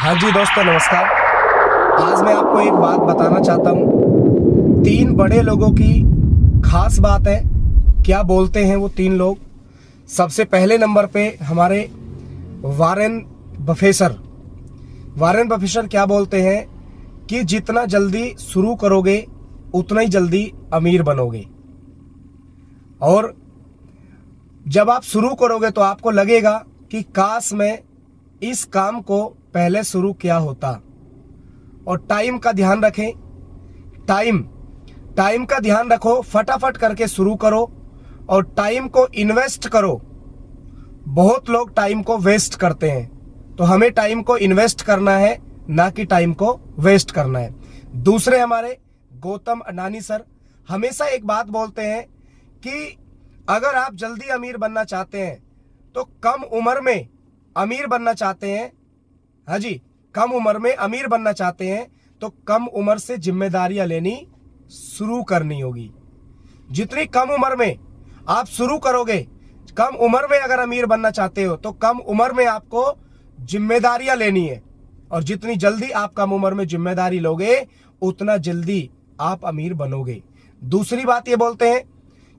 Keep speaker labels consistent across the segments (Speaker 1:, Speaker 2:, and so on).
Speaker 1: हाँ जी दोस्तों, नमस्कार। आज मैं आपको एक बात बताना चाहता हूँ। 3 बड़े लोगों की खास बात है। क्या बोलते हैं वो 3 लोग? सबसे पहले नंबर पे हमारे वॉरेन बफेट क्या बोलते हैं कि जितना जल्दी शुरू करोगे उतना ही जल्दी अमीर बनोगे। और जब आप शुरू करोगे तो आपको लगेगा कि काश मैं इस काम को पहले शुरू किया होता। और टाइम का ध्यान रखें। टाइम का ध्यान रखो, फटाफट करके शुरू करो और टाइम को इन्वेस्ट करो। बहुत लोग टाइम को वेस्ट करते हैं, तो हमें टाइम को इन्वेस्ट करना है, ना कि टाइम को वेस्ट करना है। दूसरे हमारे गौतम अडानी सर हमेशा एक बात बोलते हैं कि अगर आप जल्दी अमीर बनना चाहते हैं तो कम उम्र में अमीर बनना चाहते हैं, हाँ जी, कम उम्र में अमीर बनना चाहते हैं तो कम उम्र से जिम्मेदारियां लेनी शुरू करनी होगी। जितनी कम उम्र में आप शुरू करोगे, कम उम्र में अगर अमीर बनना चाहते हो तो कम उम्र में आपको जिम्मेदारियां लेनी है। और जितनी जल्दी आप कम उम्र में जिम्मेदारी लोगे उतना जल्दी आप अमीर बनोगे। दूसरी बात ये बोलते हैं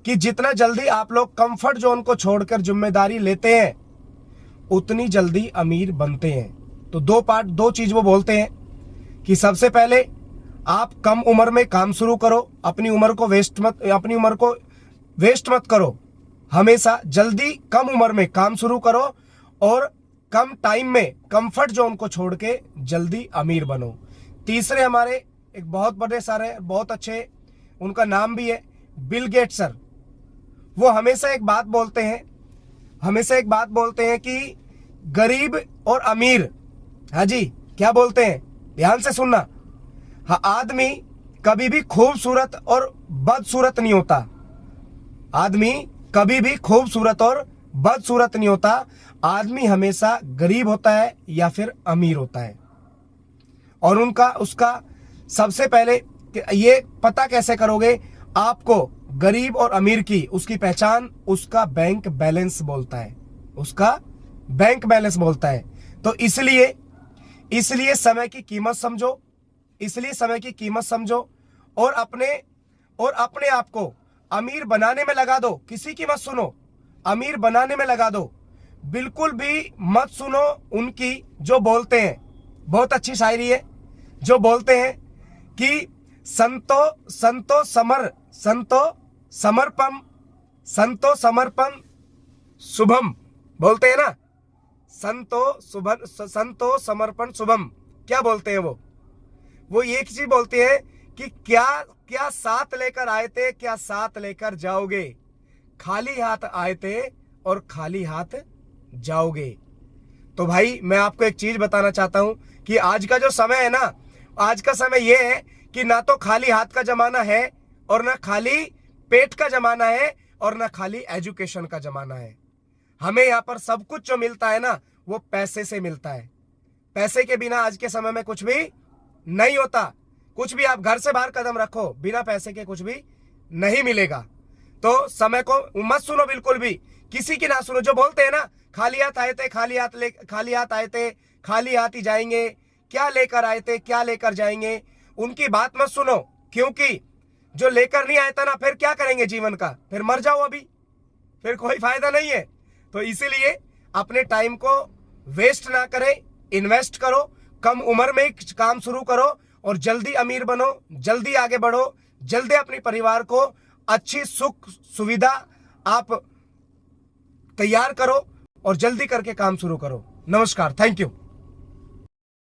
Speaker 1: कि जितना जल्दी आप लोग कंफर्ट जोन को छोड़कर जिम्मेदारी लेते हैं उतनी जल्दी अमीर बनते हैं। तो दो चीज वो बोलते हैं कि सबसे पहले आप कम उम्र में काम शुरू करो, अपनी उम्र को वेस्ट मत करो। हमेशा जल्दी कम उम्र में काम शुरू करो और कम टाइम में कंफर्ट जोन को छोड़ के जल्दी अमीर बनो। तीसरे हमारे एक बहुत बड़े सारे, बहुत अच्छे, उनका नाम भी है बिल गेट सर। वो हमेशा एक बात बोलते हैं कि गरीब और अमीर, हाँ जी, क्या बोलते हैं, ध्यान से सुनना। हाँ, आदमी कभी भी खूबसूरत और बदसूरत नहीं होता। आदमी कभी भी खूबसूरत और बदसूरत नहीं होता। आदमी हमेशा गरीब होता है या फिर अमीर होता है। और उसका सबसे पहले ये पता कैसे करोगे? आपको गरीब और अमीर की उसकी पहचान उसका बैंक बैलेंस बोलता है। तो इसलिए समय की कीमत समझो और अपने आप को अमीर बनाने में लगा दो। किसी की मत सुनो, अमीर बनाने में लगा दो। बिल्कुल भी मत सुनो उनकी जो बोलते हैं, बहुत अच्छी शायरी है, जो बोलते हैं कि संतो समर्पम शुभम, बोलते हैं ना, संतो समर्पण शुभम। क्या बोलते हैं वो एक चीज बोलते हैं कि क्या साथ लेकर आए थे, क्या साथ लेकर जाओगे। खाली हाथ आए थे और खाली हाथ जाओगे। तो भाई मैं आपको एक चीज बताना चाहता हूं कि आज का जो समय है ना, आज का समय ये है कि ना तो खाली हाथ का जमाना है और ना खाली पेट का जमाना है और ना खाली एजुकेशन का जमाना है। हमें यहाँ पर सब कुछ जो मिलता है ना वो पैसे से मिलता है। पैसे के बिना आज के समय में कुछ भी नहीं होता। कुछ भी आप घर से बाहर कदम रखो, बिना पैसे के कुछ भी नहीं मिलेगा। तो समय को मत सुनो, बिल्कुल भी किसी की ना सुनो। जो बोलते हैं ना, खाली हाथ आए थे, खाली हाथ ही जाएंगे, क्या लेकर आए थे, क्या लेकर जाएंगे, उनकी बात मत सुनो। क्योंकि जो लेकर नहीं आया था ना, फिर क्या करेंगे जीवन का? फिर मर जाओ अभी, फिर कोई फायदा नहीं है। तो इसीलिए अपने टाइम को वेस्ट ना करें, इन्वेस्ट करो, कम उम्र में काम शुरू करो और जल्दी अमीर बनो, जल्दी आगे बढ़ो, जल्दी अपने परिवार को अच्छी सुख सुविधा आप तैयार करो और जल्दी करके काम शुरू करो। नमस्कार, थैंक यू।